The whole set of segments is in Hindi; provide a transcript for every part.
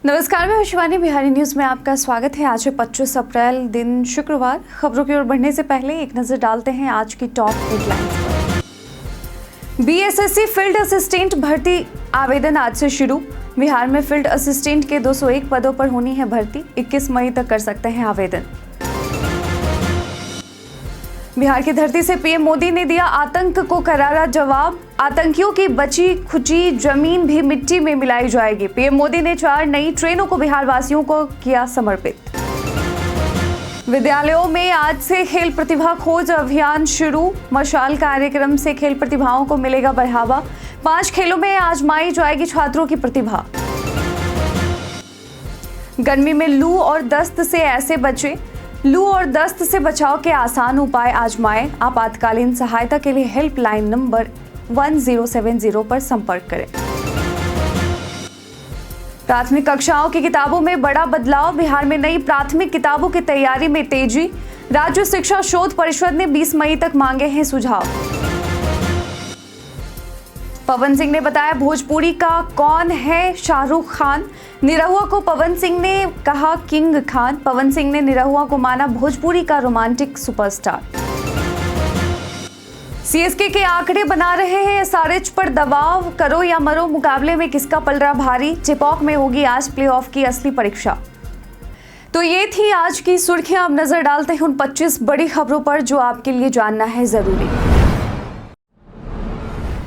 नमस्कार, मैं शिवानी। बिहारी न्यूज में आपका स्वागत है। आज है 25 अप्रैल, दिन शुक्रवार। खबरों की ओर बढ़ने से पहले एक नजर डालते हैं आज की टॉप हेडलाइंस पर। बीएसएससी फील्ड असिस्टेंट भर्ती आवेदन आज से शुरू। बिहार में फील्ड असिस्टेंट के 201 पदों पर होनी है भर्ती। 21 मई तक कर सकते हैं आवेदन। बिहार की धरती से पीएम मोदी ने दिया आतंक को करारा जवाब। आतंकियों की बची खुची जमीन भी मिट्टी में मिलाई जाएगी। पीएम मोदी ने 4 नई ट्रेनों को बिहार वासियों को किया समर्पित। विद्यालयों में आज से खेल प्रतिभा खोज अभियान शुरू। मशाल कार्यक्रम से खेल प्रतिभाओं को मिलेगा बढ़ावा। 5 खेलों में आजमाई जाएगी छात्रों की प्रतिभा। गर्मी में लू और दस्त से ऐसे बचे। लू और दस्त से बचाव के आसान उपाय आजमाएं। आपातकालीन सहायता के लिए हेल्पलाइन नंबर 1070 पर संपर्क करें। प्राथमिक कक्षाओं की किताबों में बड़ा बदलाव। बिहार में नई प्राथमिक किताबों की तैयारी में तेजी। राज्य शिक्षा शोध परिषद ने 20 मई तक मांगे हैं सुझाव। पवन सिंह ने बताया भोजपुरी का कौन है शाहरुख खान। निरहुआ को पवन सिंह ने कहा किंग खान। पवन सिंह ने निरहुआ को माना भोजपुरी का रोमांटिक सुपरस्टार। सीएसके के आंकड़े बना रहे हैं एसआरएच पर दबाव। करो या मरो मुकाबले में किसका पलड़ा भारी। चेपॉक में होगी आज प्लेऑफ की असली परीक्षा। तो ये थी आज की सुर्खियां। अब नजर डालते हैं उन 25 बड़ी खबरों पर जो आपके लिए जानना है जरूरी।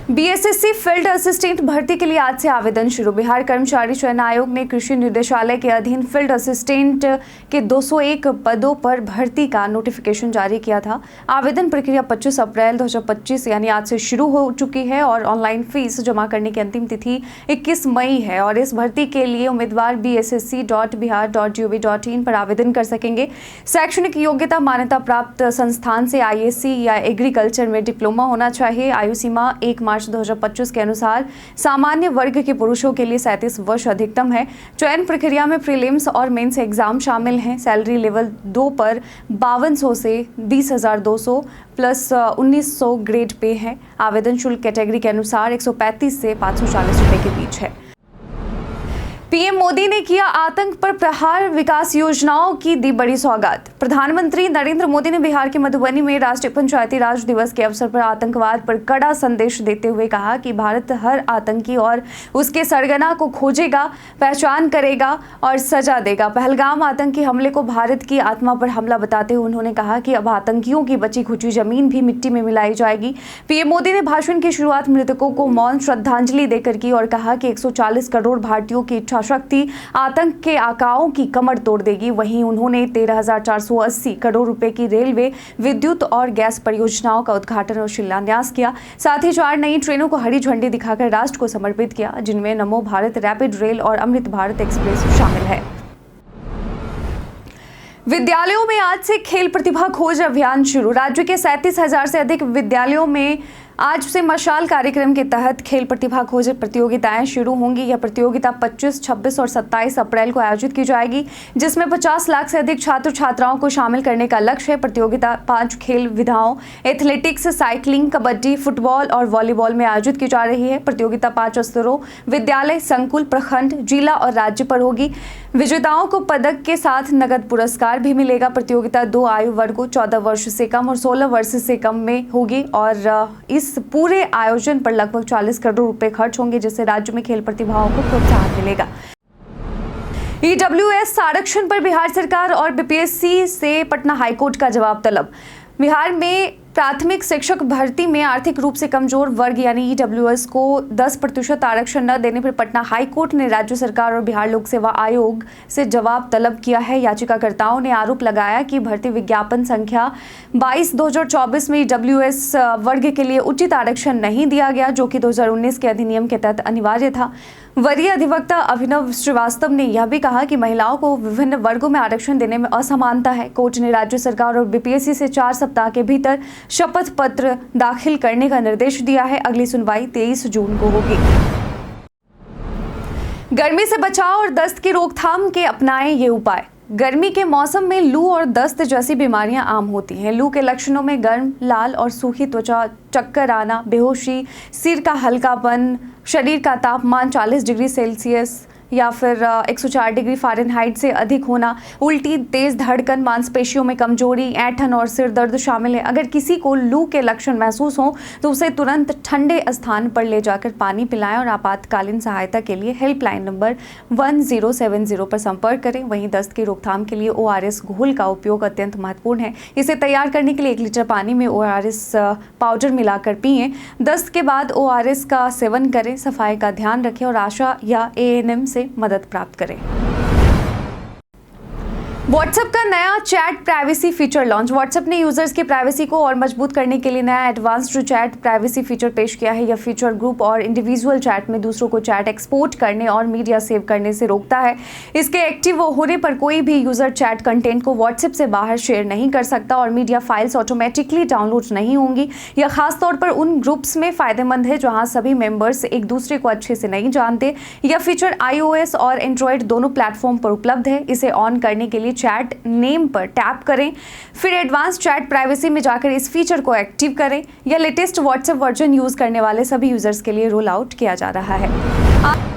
बीएसएससी फील्ड असिस्टेंट भर्ती के लिए आज से आवेदन शुरू। बिहार कर्मचारी चयन आयोग ने कृषि निर्देशालय के अधीन फील्ड असिस्टेंट के 201 पदों पर भर्ती का नोटिफिकेशन जारी किया था। आवेदन प्रक्रिया 25 अप्रैल 2025 यानी आज से शुरू हो चुकी है और ऑनलाइन फीस जमा करने की अंतिम तिथि 21 मई है। और इस भर्ती के लिए उम्मीदवार bssc.bihar.gov.in पर आवेदन कर सकेंगे। शैक्षणिक योग्यता मान्यता प्राप्त संस्थान से आईएससी या एग्रीकल्चर में डिप्लोमा होना चाहिए। आयु सीमा 1 मार्च 2025 के अनुसार सामान्य वर्ग के पुरुषों के लिए 37 वर्ष अधिकतम है। चयन प्रक्रिया में प्रीलिम्स और मेंस एग्जाम शामिल हैं। सैलरी लेवल 2 पर 5200 से 20,200 प्लस 1900 ग्रेड पे है। आवेदन शुल्क कैटेगरी के अनुसार 135 से 540 रुपए के बीच है। पीएम मोदी ने किया आतंक पर प्रहार। विकास योजनाओं की दी बड़ी सौगात। प्रधानमंत्री नरेंद्र मोदी ने बिहार के मधुबनी में राष्ट्रीय पंचायती राज दिवस के अवसर पर आतंकवाद पर कड़ा संदेश देते हुए कहा कि भारत हर आतंकी और उसके सरगना को खोजेगा, पहचान करेगा और सजा देगा। पहलगाम आतंकी हमले को भारत की आत्मा पर हमला बताते हुए उन्होंने कहा कि अब आतंकियों की बची खुची जमीन भी मिट्टी में मिलाई जाएगी। पीएम मोदी ने भाषण की शुरुआत मृतकों को मौन श्रद्धांजलि देकर की और कहा कि 140 करोड़ भारतीयों की शक्ति आतंक के आकाओं की कमर तोड़ देगी। वहीं उन्होंने 13,480 करोड़ रुपए की रेलवे, विद्युत और गैस परियोजनाओं का उद्घाटन और शिलान्यास किया। साथ ही 4 नई ट्रेनों को हरी झंडी दिखाकर राष्ट्र को समर्पित किया, जिनमें नमो भारत रैपिड रेल और अमृत भारत एक्सप्रेस शामिल है। विद्यालयों में आज से खेल प्रतिभा खोज अभियान शुरू। राज्य के 37,000 से अधिक विद्यालयों में आज से मशाल कार्यक्रम के तहत खेल प्रतिभा खोज प्रतियोगिताएं शुरू होंगी। यह प्रतियोगिता 25, 26 और 27 अप्रैल को आयोजित की जाएगी, जिसमें 50 लाख से अधिक छात्र छात्राओं को शामिल करने का लक्ष्य है। प्रतियोगिता 5 खेल विधाओं एथलेटिक्स, साइकिलिंग, कबड्डी, फुटबॉल और वॉलीबॉल में आयोजित की जा रही है। प्रतियोगिता 5 स्तरों विद्यालय, संकुल, प्रखंड, जिला और राज्य पर होगी। विजेताओं को पदक के साथ नगद पुरस्कार भी मिलेगा। प्रतियोगिता 2 आयु वर्गों 14 वर्ष से कम और 16 वर्ष से कम में होगी और इस पूरे आयोजन पर लगभग 40 करोड़ रुपए खर्च होंगे, जिससे राज्य में खेल प्रतिभाओं को प्रोत्साहन मिलेगा। ईडब्ल्यूएस आरक्षण पर बिहार सरकार और बीपीएससी से पटना हाईकोर्ट का जवाब तलब। बिहार में प्राथमिक शिक्षक भर्ती में आर्थिक रूप से कमजोर वर्ग यानी ईडब्ल्यूएस को 10% आरक्षण न देने पर पटना हाईकोर्ट ने राज्य सरकार और बिहार लोक सेवा आयोग से जवाब तलब किया है। याचिकाकर्ताओं ने आरोप लगाया कि भर्ती विज्ञापन संख्या 22/2024 में ईडब्ल्यूएस वर्ग के लिए उचित आरक्षण नहीं दिया गया, जो कि 2019 के अधिनियम के तहत अनिवार्य था। वरीय अधिवक्ता अभिनव श्रीवास्तव ने यह भी कहा कि महिलाओं को विभिन्न वर्गों में आरक्षण देने में असमानता है। कोर्ट ने राज्य सरकार और बीपीएससी से 4 सप्ताह के भीतर शपथ पत्र दाखिल करने का निर्देश दिया है। अगली सुनवाई 23 जून को होगी। गर्मी से बचाव और दस्त की रोकथाम के अपनाएं ये उपाय। गर्मी के मौसम में लू और दस्त जैसी बीमारियां आम होती हैं। लू के लक्षणों में गर्म, लाल और सूखी त्वचा, चक्कर आना, बेहोशी, सिर का हल्कापन, शरीर का तापमान 40 डिग्री सेल्सियस या फिर 104 डिग्री फ़ारेनहाइट से अधिक होना, उल्टी, तेज़ धड़कन, मांसपेशियों में कमजोरी, ऐंठन और सिर दर्द शामिल है। अगर किसी को लू के लक्षण महसूस हों तो उसे तुरंत ठंडे स्थान पर ले जाकर पानी पिलाएं और आपातकालीन सहायता के लिए हेल्पलाइन नंबर 1070 पर संपर्क करें। वहीं दस्त की रोकथाम के लिए ORS घोल का उपयोग अत्यंत महत्वपूर्ण है। इसे तैयार करने के लिए 1 लीटर पानी में ORS पाउडर मिलाकर पिएं। दस्त के बाद ORS का सेवन करें, सफाई का ध्यान रखें और आशा या ANM से मदद प्राप्त करें। व्हाट्सएप का नया chat privacy feature launch. WhatsApp ने यूजर्स की प्राइवेसी को और मजबूत करने के लिए नया एडवांस्ड चैट प्राइवेसी फीचर पेश किया है। यह फीचर ग्रुप और इंडिविजुअल चैट में दूसरों को चैट एक्सपोर्ट करने और मीडिया सेव करने से रोकता है। इसके एक्टिव होने पर कोई भी यूजर चैट कंटेंट को व्हाट्सएप से बाहर शेयर नहीं कर सकता और मीडिया फाइल्स ऑटोमेटिकली डाउनलोड नहीं होंगी। यह खासतौर पर उन ग्रुप्स में फायदेमंद है जहां सभी मेंबर्स एक दूसरे को अच्छे से नहीं जानते। यह फीचर iOS और एंड्रॉयड दोनों प्लेटफॉर्म पर उपलब्ध है। इसे ऑन करने के लिए चैट नेम पर टैप करें, फिर एडवांस चैट प्राइवेसी में जाकर इस फीचर को एक्टिव करें। यह लेटेस्ट व्हाट्सएप वर्जन यूज करने वाले सभी यूजर्स के लिए रोल आउट किया जा रहा है।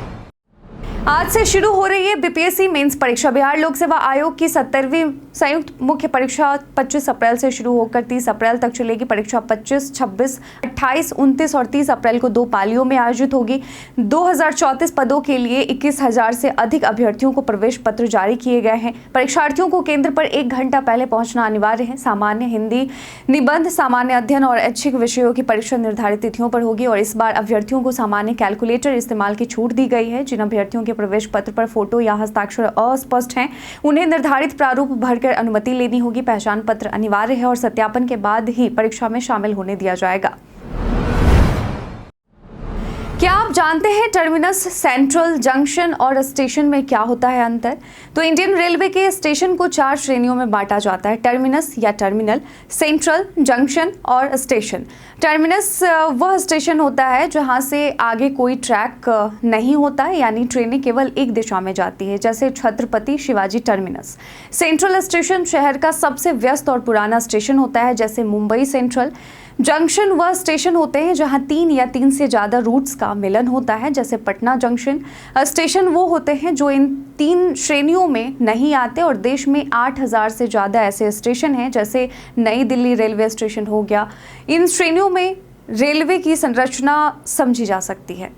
आज से शुरू हो रही है BPSC मेंस परीक्षा। बिहार लोक सेवा आयोग की 70वीं संयुक्त मुख्य परीक्षा 25 अप्रैल से शुरू होकर 30 अप्रैल तक चलेगी। परीक्षा 25, 26, 28, 29 और 30 अप्रैल को 2 पालियों में आयोजित होगी। 2034 पदों के लिए 21,000 से अधिक अभ्यर्थियों को प्रवेश पत्र जारी किए गए हैं। परीक्षार्थियों को केंद्र पर 1 घंटा पहले पहुंचना अनिवार्य है। सामान्य, हिंदी, निबंध, सामान्य अध्ययन और ऐच्छिक विषयों की परीक्षा निर्धारित तिथियों पर होगी और इस बार अभ्यर्थियों को सामान्य कैलकुलेटर इस्तेमाल की छूट दी गई है। जिन अभ्यर्थियों के प्रवेश पत्र पर फोटो या हस्ताक्षर अस्पष्ट हैं, उन्हें निर्धारित प्रारूप भरकर अनुमति लेनी होगी। पहचान पत्र अनिवार्य है और सत्यापन के बाद ही परीक्षा में शामिल होने दिया जाएगा। क्या आप जानते हैं टर्मिनस, सेंट्रल, जंक्शन और स्टेशन में क्या होता है अंतर? तो इंडियन रेलवे के स्टेशन को 4 श्रेणियों में बांटा जाता है: टर्मिनस या टर्मिनल, सेंट्रल, जंक्शन और स्टेशन। टर्मिनस वह स्टेशन होता है जहां से आगे कोई ट्रैक नहीं होता है, यानी ट्रेनें केवल एक दिशा में जाती है, जैसे Chhatrapati Shivaji terminus. Central station शहर का सबसे व्यस्त और पुराना स्टेशन होता है, जैसे मुंबई सेंट्रल। जंक्शन वह स्टेशन होते हैं जहां 3 या 3 से ज़्यादा रूट्स का मिलन होता है, जैसे पटना जंक्शन। स्टेशन वो होते हैं जो इन 3 श्रेणियों में नहीं आते और देश में 8,000 से ज़्यादा ऐसे स्टेशन हैं, जैसे नई दिल्ली रेलवे स्टेशन हो गया। इन श्रेणियों में रेलवे की संरचना समझी जा सकती है।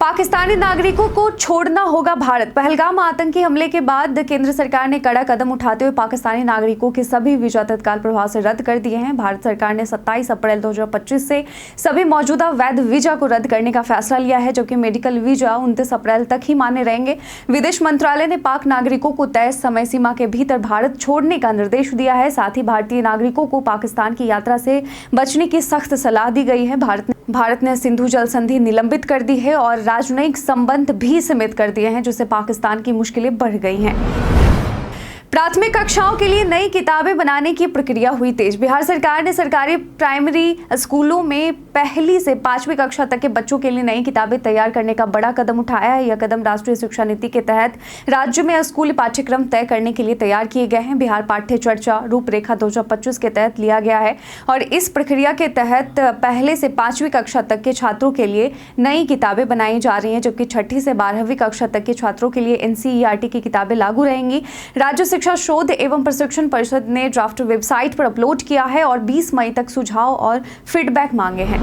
पाकिस्तानी नागरिकों को छोड़ना होगा भारत। पहलगाम आतंकी हमले के बाद केंद्र सरकार ने कड़ा कदम उठाते हुए पाकिस्तानी नागरिकों के सभी वीजा तत्काल प्रभाव से रद्द कर दिए हैं। भारत सरकार ने 27 अप्रैल 2025 से सभी मौजूदा वैध वीजा को रद्द करने का फैसला लिया है, जबकि मेडिकल वीजा 29 अप्रैल तक ही मान्य रहेंगे। विदेश मंत्रालय ने पाक नागरिकों को तय समय सीमा के भीतर भारत छोड़ने का निर्देश दिया है। साथ ही भारतीय नागरिकों को पाकिस्तान की यात्रा से बचने की सख्त सलाह दी गई है। भारत ने सिंधु जल संधि निलंबित कर दी है और राजनयिक संबंध भी सीमित कर दिए हैं, जिससे पाकिस्तान की मुश्किलें बढ़ गई हैं। प्राथमिक कक्षाओं के लिए नई किताबें बनाने की प्रक्रिया हुई तेज। बिहार सरकार ने सरकारी प्राइमरी स्कूलों में 1ली से 5वीं कक्षा तक के बच्चों के लिए नई किताबें तैयार करने का बड़ा कदम उठाया है। यह कदम राष्ट्रीय शिक्षा नीति के तहत राज्य में स्कूली पाठ्यक्रम तय करने के लिए तैयार किए गए हैं। बिहार पाठ्य चर्चा रूपरेखा 2025 के तहत लिया गया है और इस प्रक्रिया के तहत 1 से 5वीं कक्षा तक के छात्रों के लिए नई किताबें बनाई जा रही हैं, जबकि 6ठी से 12वीं कक्षा तक के छात्रों के लिए NCERT की किताबें लागू रहेंगी। राज्य शिक्षा शोध एवं प्रशिक्षण परिषद ने ड्राफ्ट वेबसाइट पर अपलोड किया है और 20 मई तक सुझाव और फीडबैक मांगे हैं।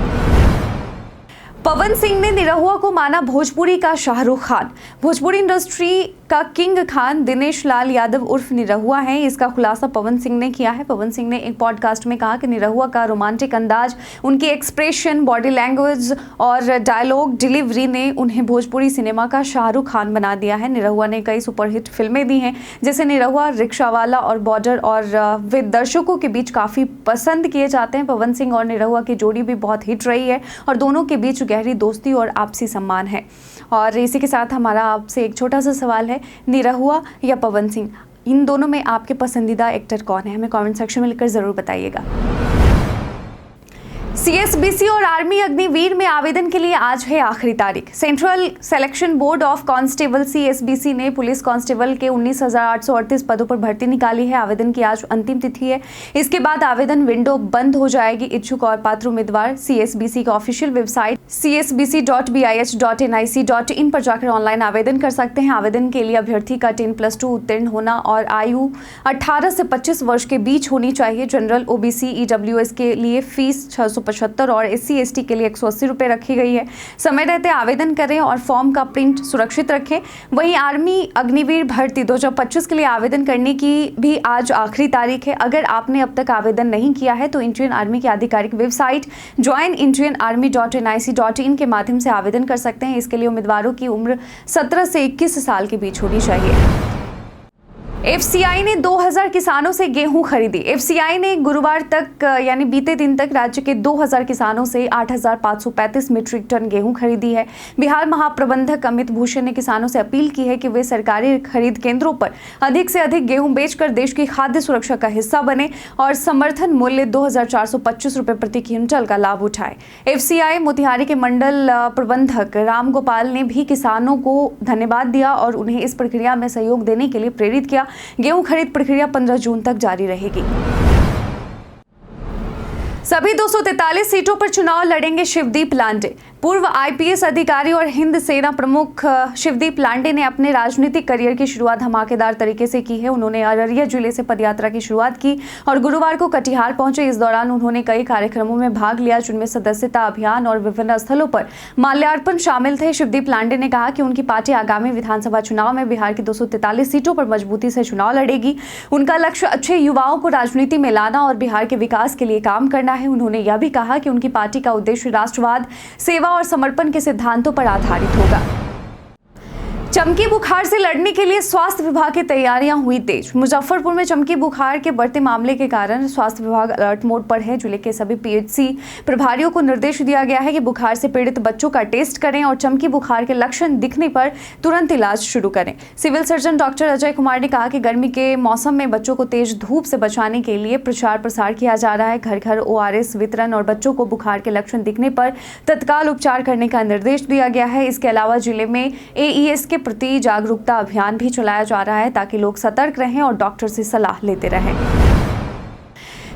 पवन सिंह ने निरहुआ को माना भोजपुरी का शाहरुख खान। भोजपुरी इंडस्ट्री का किंग खान दिनेश लाल यादव उर्फ निरहुआ हैं। इसका खुलासा पवन सिंह ने किया है। पवन सिंह ने एक पॉडकास्ट में कहा कि निरहुआ का रोमांटिक अंदाज, उनकी एक्सप्रेशन, बॉडी लैंग्वेज और डायलॉग डिलीवरी ने उन्हें भोजपुरी सिनेमा का शाहरुख खान बना दिया है। निरहुआ ने कई सुपरहिट फिल्में दी हैं, जैसे निरहुआ, रिक्शावाला और बॉर्डर, और वे दर्शकों के बीच काफ़ी पसंद किए जाते हैं। पवन सिंह और निरहुआ की जोड़ी भी बहुत हिट रही है और दोनों के बीच गहरी दोस्ती और आपसी सम्मान है। और इसी के साथ हमारा आपसे एक छोटा सा सवाल है, निरहुआ या पवन सिंह, इन दोनों में आपके पसंदीदा एक्टर कौन है? हमें कमेंट सेक्शन में लिखकर ज़रूर बताइएगा। सीएसबीसी और आर्मी अग्निवीर में आवेदन के लिए आज है आखिरी तारीख। Central selection board of constable CSBC ने पुलिस कांस्टेबल के 19,838 पदों पर भर्ती निकाली है। आवेदन की आज अंतिम तिथि है। इसके बाद आवेदन विंडो बंद हो जाएगी। इच्छुक और पात्र उम्मीदवार सीएसबीसी की ऑफिशियल वेबसाइट csbc.bih.nic.in पर जाकर ऑनलाइन आवेदन कर सकते हैं। आवेदन के लिए अभ्यर्थी का 10+2 उत्तीर्ण होना और आयु 18 से 25 वर्ष के बीच होनी चाहिए। जनरल, ओबीसी, ईडब्ल्यूएस के लिए फीस 675 और SC/ST के लिए 180 रुपए रखी गई है। समय रहते आवेदन करें और फॉर्म का प्रिंट सुरक्षित रखें। वहीं आर्मी अग्निवीर भर्ती 2025 के लिए आवेदन करने की भी आज आखिरी तारीख है। अगर आपने अब तक आवेदन नहीं किया है तो इंडियन आर्मी की आधिकारिक वेबसाइट joinindianarmy.nic.in के माध्यम से आवेदन कर सकते हैं। इसके लिए उम्मीदवारों की उम्र 17 से 21 साल के बीच होनी चाहिए। एफसीआई ने 2000 किसानों से गेहूं खरीदी। एफसीआई ने गुरुवार तक यानी बीते दिन तक राज्य के 2000 किसानों से 8,535 मीट्रिक टन गेहूं खरीदी है। बिहार महाप्रबंधक अमित भूषण ने किसानों से अपील की है कि वे सरकारी खरीद केंद्रों पर अधिक से अधिक गेहूं बेचकर देश की खाद्य सुरक्षा का हिस्सा बने और समर्थन मूल्य 2,425 रुपए प्रति क्विंटल का लाभ उठाए। एफसीआई मोतिहारी के मंडल प्रबंधक राम गोपाल ने भी किसानों को धन्यवाद दिया और उन्हें इस प्रक्रिया में सहयोग देने के लिए प्रेरित किया। गेहूं खरीद प्रक्रिया 15 जून तक जारी रहेगी। सभी 243 सीटों पर चुनाव लड़ेंगे शिवदीप लांडे। पूर्व आईपीएस अधिकारी और हिंद सेना प्रमुख शिवदीप लांडे ने अपने राजनीतिक करियर की शुरुआत धमाकेदार तरीके से की है। उन्होंने अररिया जिले से पदयात्रा की शुरुआत की और गुरुवार को कटिहार पहुंचे। इस दौरान उन्होंने कई कार्यक्रमों में भाग लिया, जिनमें सदस्यता अभियान और विभिन्न स्थलों पर माल्यार्पण शामिल थे। शिवदीप लांडे ने कहा कि उनकी पार्टी आगामी विधानसभा चुनाव में बिहार की 243 सीटों पर मजबूती से चुनाव लड़ेगी। उनका लक्ष्य अच्छे युवाओं को राजनीति में लाना और बिहार के विकास के लिए काम करना है। उन्होंने यह भी कहा कि उनकी पार्टी का उद्देश्य राष्ट्रवाद, सेवा और समर्पण के सिद्धांतों पर आधारित होगा। चमकी बुखार से लड़ने के लिए स्वास्थ्य विभाग की तैयारियां हुई तेज। मुजफ्फरपुर में चमकी बुखार के बढ़ते मामले के कारण स्वास्थ्य विभाग अलर्ट मोड पर है। जिले के सभी पीएचसी प्रभारियों को निर्देश दिया गया है कि बुखार से पीड़ित बच्चों का टेस्ट करें और चमकी बुखार के लक्षण दिखने पर तुरंत इलाज शुरू करें। Civil surgeon doctor Ajay Kumar ने कहा कि गर्मी के मौसम में बच्चों को तेज धूप से बचाने के लिए प्रचार प्रसार किया जा रहा है। घर घर ORS वितरण और बच्चों को बुखार के लक्षण दिखने पर तत्काल उपचार करने का निर्देश दिया गया है। इसके अलावा जिले में AES के प्रति जागरूकता अभियान भी चलाया जा रहा है ताकि लोग सतर्क रहें और डॉक्टर से सलाह लेते रहें।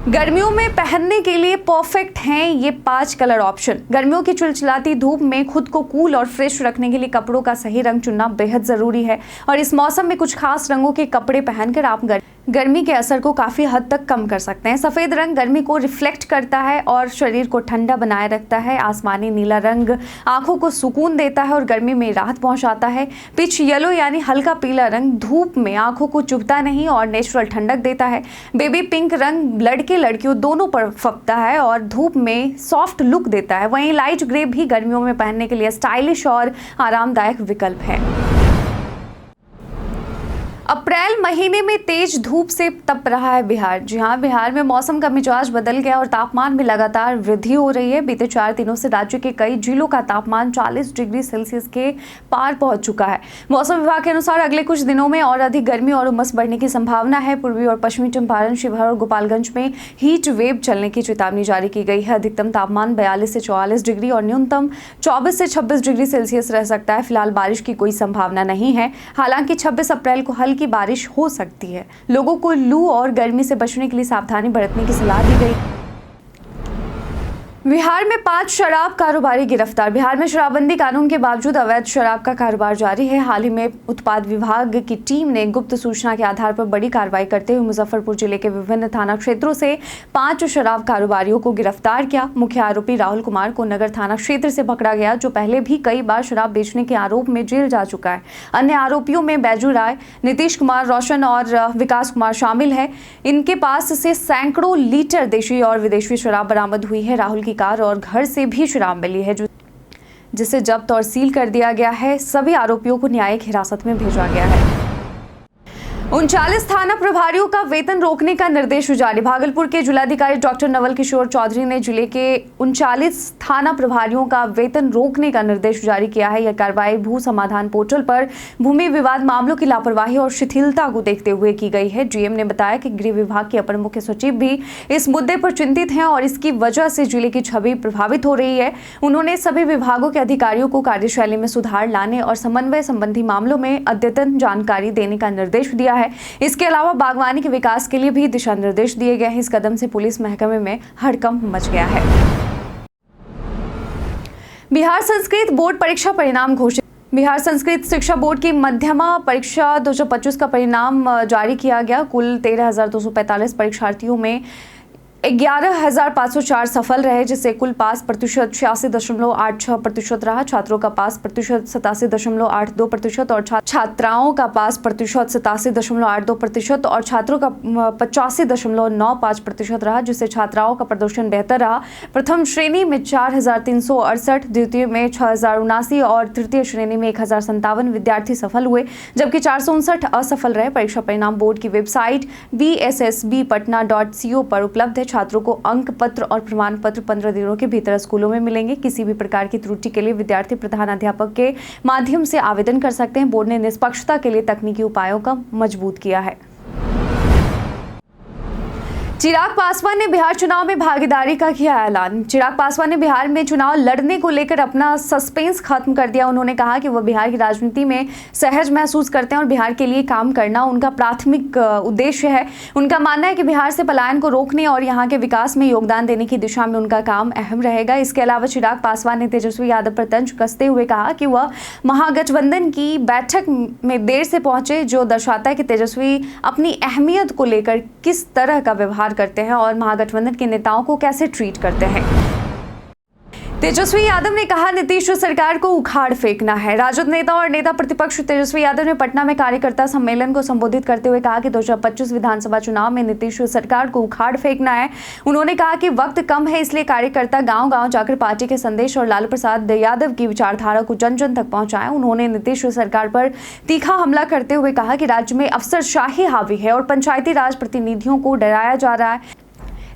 गर्मियों में पहनने के लिए परफेक्ट हैं ये 5 कलर ऑप्शन। गर्मियों की चिलचिलाती धूप में खुद को कूल और फ्रेश रखने के लिए कपड़ों का सही रंग चुनना बेहद जरूरी है और इस मौसम में कुछ खास रंगों के कपड़े पहनकर आप गर्मी के असर को काफी हद तक कम कर सकते हैं। सफेद रंग गर्मी को रिफ्लेक्ट करता है और शरीर को ठंडा बनाए रखता है। आसमानी नीला रंग आंखों को सुकून देता है और गर्मी में राहत पहुंचाता है। पिच येलो यानी हल्का पीला रंग धूप में आंखों को चुभता नहीं और नेचुरल ठंडक देता है। बेबी पिंक रंग लड़के लड़कियों दोनों पर फपता है और धूप में सॉफ्ट लुक देता है। वहीं लाइट ग्रे भी गर्मियों में पहनने के लिए स्टाइलिश और आरामदायक विकल्प है। अप्रैल महीने में तेज धूप से तप रहा है बिहार। जी हां, बिहार में मौसम का मिजाज बदल गया और तापमान में लगातार वृद्धि हो रही है। बीते 4 दिनों से राज्य के कई जिलों का तापमान 40 डिग्री सेल्सियस के पार पहुंच चुका है। मौसम विभाग के अनुसार अगले कुछ दिनों में और अधिक गर्मी और उमस बढ़ने की संभावना है। पूर्वी और पश्चिमी चंपारण, शिवहर और गोपालगंज में हीट वेव चलने की चेतावनी जारी की गई है। अधिकतम तापमान 42 से 44 डिग्री और न्यूनतम 24 से 26 डिग्री सेल्सियस रह सकता है। फिलहाल बारिश की कोई संभावना नहीं है। हालांकि 26 अप्रैल को हल्की बारिश हो सकती है। लोगों को लू और गर्मी से बचने के लिए सावधानी बरतने की सलाह दी गई। बिहार में 5 शराब कारोबारी गिरफ्तार। बिहार में शराबबंदी कानून के बावजूद अवैध शराब का कारोबार जारी है। हाल ही में उत्पाद विभाग की टीम ने गुप्त सूचना के आधार पर बड़ी कार्रवाई करते हुए मुजफ्फरपुर जिले के विभिन्न थाना क्षेत्रों से 5 शराब कारोबारियों को गिरफ्तार किया। मुख्य आरोपी राहुल कुमार को नगर थाना क्षेत्र से पकड़ा गया, जो पहले भी कई बार शराब बेचने के आरोप में जेल जा चुका है। अन्य आरोपियों में बैजू राय, नीतीश कुमार, रोशन और विकास कुमार शामिल है। इनके पास से सैकड़ों लीटर देशी और विदेशी शराब बरामद हुई है। राहुल कार और घर से भी शराब मिली है, जिसे जब्त और सील कर दिया गया है। सभी आरोपियों को न्यायिक हिरासत में भेजा गया है। 39 थाना प्रभारियों का वेतन रोकने का निर्देश जारी। भागलपुर के जिलाधिकारी डॉक्टर नवल किशोर चौधरी ने जिले के 39 थाना प्रभारियों का वेतन रोकने का निर्देश जारी किया है। यह कार्रवाई भू समाधान पोर्टल पर भूमि विवाद मामलों की लापरवाही और शिथिलता को देखते हुए की गई है। डीएम ने बताया कि गृह विभाग के अपर मुख्य सचिव भी इस मुद्दे पर चिंतित हैं और इसकी वजह से जिले की छवि प्रभावित हो रही है। उन्होंने सभी विभागों के अधिकारियों को कार्यशैली में सुधार लाने और समन्वय संबंधी मामलों में अद्यतन जानकारी देने का निर्देश दिया है। इसके अलावा बागवानी के विकास के लिए भी दिशा निर्देश दिए गए हैं। इस कदम से पुलिस महकमे में हड़कंप मच गया है। बिहार संस्कृत बोर्ड परीक्षा परिणाम घोषित। बिहार संस्कृत शिक्षा बोर्ड की मध्यमा परीक्षा 2025 का परिणाम जारी किया गया। कुल 13,245 परीक्षार्थियों में 11,504 सफल रहे, जिससे कुल पास प्रतिशत 86.86% रहा। छात्रों का पास प्रतिशत 87.82% और छात्राओं का पास प्रतिशत 87.82% और छात्रों का 85.95% रहा, जिससे छात्राओं का प्रदर्शन बेहतर रहा। प्रथम श्रेणी में 4,368, द्वितीय में 6,079 और तृतीय श्रेणी में 1,057 विद्यार्थी सफल हुए, जबकि 459 असफल रहे। परीक्षा परिणाम बोर्ड की वेबसाइट bssbpatna.co पर उपलब्ध है। छात्रों को अंक पत्र और प्रमाण पत्र 15 दिनों के भीतर स्कूलों में मिलेंगे। किसी भी प्रकार की त्रुटि के लिए विद्यार्थी प्रधानाध्यापक के माध्यम से आवेदन कर सकते हैं। बोर्ड ने निष्पक्षता के लिए तकनीकी उपायों का मजबूत किया है। चिराग पासवान ने बिहार चुनाव में भागीदारी का किया ऐलान। चिराग पासवान ने बिहार में चुनाव लड़ने को लेकर अपना सस्पेंस खत्म कर दिया। उन्होंने कहा कि वह बिहार की राजनीति में सहज महसूस करते हैं और बिहार के लिए काम करना उनका प्राथमिक उद्देश्य है। उनका मानना है कि बिहार से पलायन को रोकने और यहाँ के विकास में योगदान देने की दिशा में उनका काम अहम रहेगा। इसके अलावा चिराग पासवान ने तेजस्वी यादव पर तंज कसते हुए कहा कि वह महागठबंधन की बैठक में देर से पहुंचे, जो दर्शाता है कि तेजस्वी अपनी अहमियत को लेकर किस तरह का व्यवहार करते हैं और महागठबंधन के नेताओं को कैसे ट्रीट करते हैं। तेजस्वी यादव ने कहा, नीतीश सरकार को उखाड़ फेंकना है। राजद नेता और नेता प्रतिपक्ष तेजस्वी यादव ने पटना में कार्यकर्ता सम्मेलन को संबोधित करते हुए कहा कि 2025 विधानसभा चुनाव में नीतीश सरकार को उखाड़ फेंकना है। उन्होंने कहा कि वक्त कम है, इसलिए कार्यकर्ता गांव-गांव जाकर पार्टी के संदेश और लालू प्रसाद यादव की विचारधारा को जन जन तक पहुंचाएं। उन्होंने नीतीश सरकार पर तीखा हमला करते हुए कहा कि राज्य में अफसरशाही हावी है और पंचायती राज प्रतिनिधियों को डराया जा रहा है।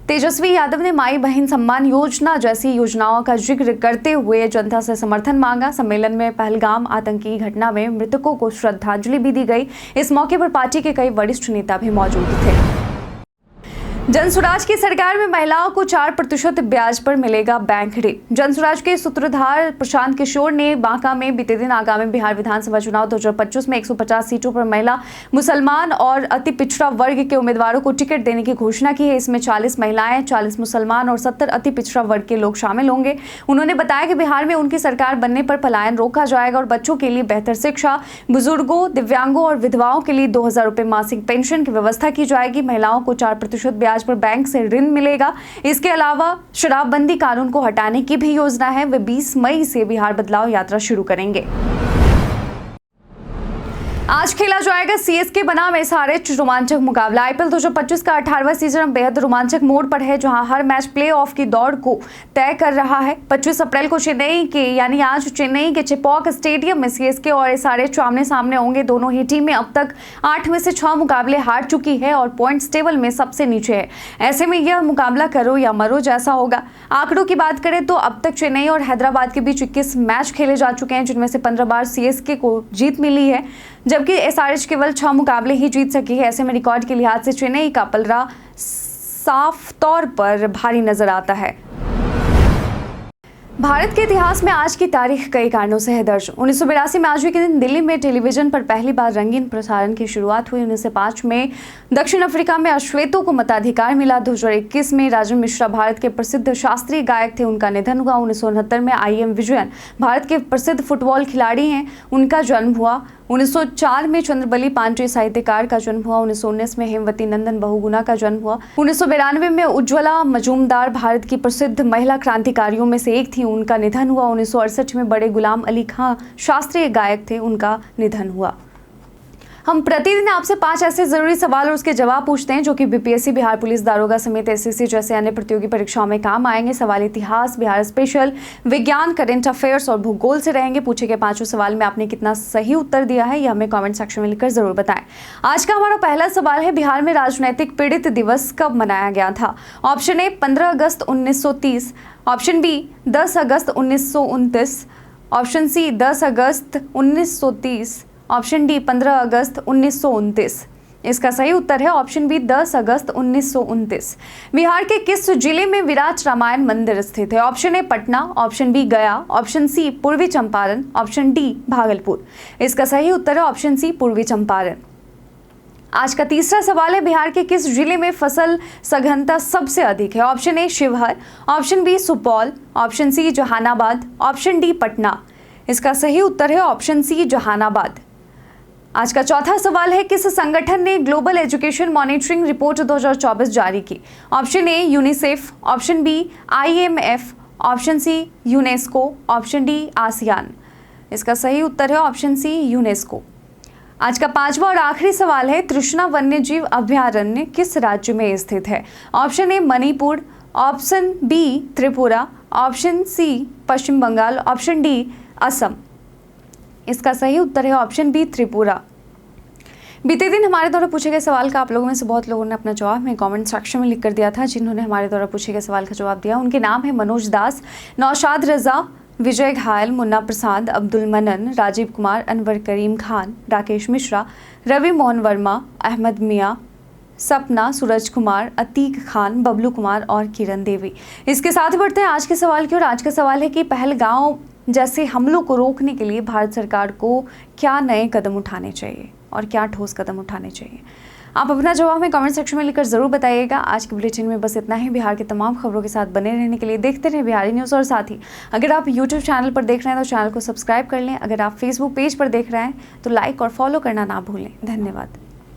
तेजस्वी यादव ने माई बहन सम्मान योजना जैसी योजनाओं का जिक्र करते हुए जनता से समर्थन मांगा। सम्मेलन में पहलगाम आतंकी घटना में मृतकों को श्रद्धांजलि भी दी गई। इस मौके पर पार्टी के कई वरिष्ठ नेता भी मौजूद थे। जनसुराज की सरकार में महिलाओं को 4% ब्याज पर मिलेगा बैंक ऋण। जनसुराज के सूत्रधार प्रशांत किशोर ने बांका में बीते दिन आगामी बिहार विधानसभा चुनाव 2025 में 150 सीटों पर महिला, मुसलमान और अति पिछड़ा वर्ग के उम्मीदवारों को टिकट देने की घोषणा की है। इसमें 40 महिलाएं, 40 मुसलमान और 70 अति पिछड़ा वर्ग के लोग शामिल होंगे। उन्होंने बताया कि बिहार में उनकी सरकार बनने पर पलायन रोका जाएगा और बच्चों के लिए बेहतर शिक्षा, बुजुर्गों, दिव्यांगों और विधवाओं के लिए 2,000 रुपये मासिक पेंशन की व्यवस्था की जाएगी। महिलाओं को 4% ब्याज पर बैंक से ऋण मिलेगा। इसके अलावा शराबबंदी कानून को हटाने की भी योजना है। वे 20 मई से बिहार बदलाव यात्रा शुरू करेंगे। आज खेला जाएगा सीएसके बनाम एसआरएच रोमांचक मुकाबला। आईपीएल 2025 का 18वां सीजन बेहद रोमांचक मोड़ पर है, जहां हर मैच प्लेऑफ की दौड़ को तय कर रहा है। 25 अप्रैल को चेन्नई के यानी आज चेन्नई के चिपॉक स्टेडियम में सीएसके और एसआरएच आमने सामने होंगे। दोनों ही टीमें अब तक 8 में से 6 मुकाबले हार चुकी है और पॉइंट्स टेबल में सबसे नीचे है। ऐसे में यह मुकाबला करो या मरो जैसा होगा। आंकड़ों की बात करें तो अब तक चेन्नई और हैदराबाद के बीच 21 मैच खेले जा चुके हैं, जिनमें से 15 बार सीएसके को जीत मिली है, जबकि एसआरएच केवल 6 मुकाबले ही जीत सकी है। ऐसे में रिकॉर्ड के लिहाज से चेन्नई का पलड़ा साफ तौर पर भारी नजर आता है। भारत के इतिहास में आज की तारीख कई कारणों से है दर्ज। 1982 में आज के दिन दिल्ली में टेलीविजन पर पहली बार रंगीन प्रसारण की शुरुआत हुई। 1905 में दक्षिण अफ्रीका में अश्वेतों को मताधिकार मिला। 2021 में राजन मिश्रा भारत के प्रसिद्ध शास्त्रीय गायक थे, उनका निधन हुआ। 1969 में IM विजयन भारत के प्रसिद्ध फुटबॉल खिलाड़ी हैं, उनका जन्म हुआ। 1904 में चंद्रबली पांडे साहित्यकार का जन्म हुआ। 1919 में हेमवती नंदन बहुगुणा का जन्म हुआ। 1992 में उज्ज्वला मजूमदार भारत की प्रसिद्ध महिला क्रांतिकारियों में से एक थी, उनका निधन हुआ। 1968 में बड़े गुलाम अली खां शास्त्रीय गायक थे, उनका निधन हुआ। हम प्रतिदिन आपसे 5 ऐसे जरूरी सवाल और उसके जवाब पूछते हैं जो कि बीपीएससी, बिहार पुलिस दारोगा समेत एसएससी जैसे अन्य प्रतियोगी परीक्षाओं में काम आएंगे। सवाल इतिहास, बिहार स्पेशल, विज्ञान, करंट अफेयर्स और भूगोल से रहेंगे। पूछे गए 5 सवाल में आपने कितना सही उत्तर दिया है यह हमें कमेंट सेक्शन में लिखकर जरूर बताएं। आज का हमारा पहला सवाल है, बिहार में राजनैतिक पीड़ित दिवस कब मनाया गया था? ऑप्शन ए 15 अगस्त 1930, ऑप्शन बी 10 अगस्त 1929, ऑप्शन सी 10 अगस्त 1930, ऑप्शन डी 15 अगस्त 1929। इसका सही उत्तर है ऑप्शन बी 10 अगस्त 1929। बिहार के किस जिले में विराट रामायण मंदिर स्थित है? Option A Patna, option B Gaya, option C Purvi Champaran, option D Bhagalpur. इसका सही उत्तर है ऑप्शन सी पूर्वी चंपारण। आज का तीसरा सवाल है, बिहार के किस जिले में फसल सघनता सबसे अधिक है? Option A Sheohar, option B Supaul, option C Jehanabad, option D Patna. इसका सही उत्तर है ऑप्शन सी जहानाबाद। आज का चौथा सवाल है, किस संगठन ने ग्लोबल एजुकेशन मॉनिटरिंग रिपोर्ट 2024 जारी की? Option A UNICEF, option B IMF, option C UNESCO, option D ASEAN. इसका सही उत्तर है ऑप्शन सी यूनेस्को। आज का पांचवा और आखिरी सवाल है, तृष्णा वन्यजीव अभयारण्य किस राज्य में स्थित है? Option A Manipur, option B Tripura, option C Paschim Bengal, option D Assam. इसका सही उत्तर है ऑप्शन बी त्रिपुरा। बीते दिन हमारे द्वारा पूछे गए सवाल का आप लोगों में से बहुत लोगों ने अपना जवाब में कमेंट सेक्शन में लिख कर दिया था। जिन्होंने हमारे द्वारा पूछे गए सवाल का जवाब दिया उनके नाम है मनोज दास, नौशाद रजा, विजय घायल, मुन्ना प्रसाद, अब्दुल मनन, राजीव कुमार, अनवर करीम खान, राकेश मिश्रा, रवि मोहन वर्मा, अहमद मियाँ, सपना, सूरज कुमार, अतीक खान, बबलू कुमार और किरण देवी। इसके साथ ही बढ़ते हैं आज के सवाल की ओर। आज का सवाल है कि पहलगांव जैसे हमलों को रोकने के लिए भारत सरकार को क्या नए कदम उठाने चाहिए और क्या ठोस कदम उठाने चाहिए? आप अपना जवाब में कमेंट सेक्शन में लिखकर जरूर बताइएगा। आज के बुलेटिन में बस इतना ही। बिहार के तमाम खबरों के साथ बने रहने के लिए देखते रहें बिहारी न्यूज़। और साथ ही अगर आप यूट्यूब चैनल पर देख रहे हैं तो चैनल को सब्सक्राइब कर लें। अगर आप फेसबुक पेज पर देख रहे हैं तो लाइक और फॉलो करना ना भूलें। धन्यवाद।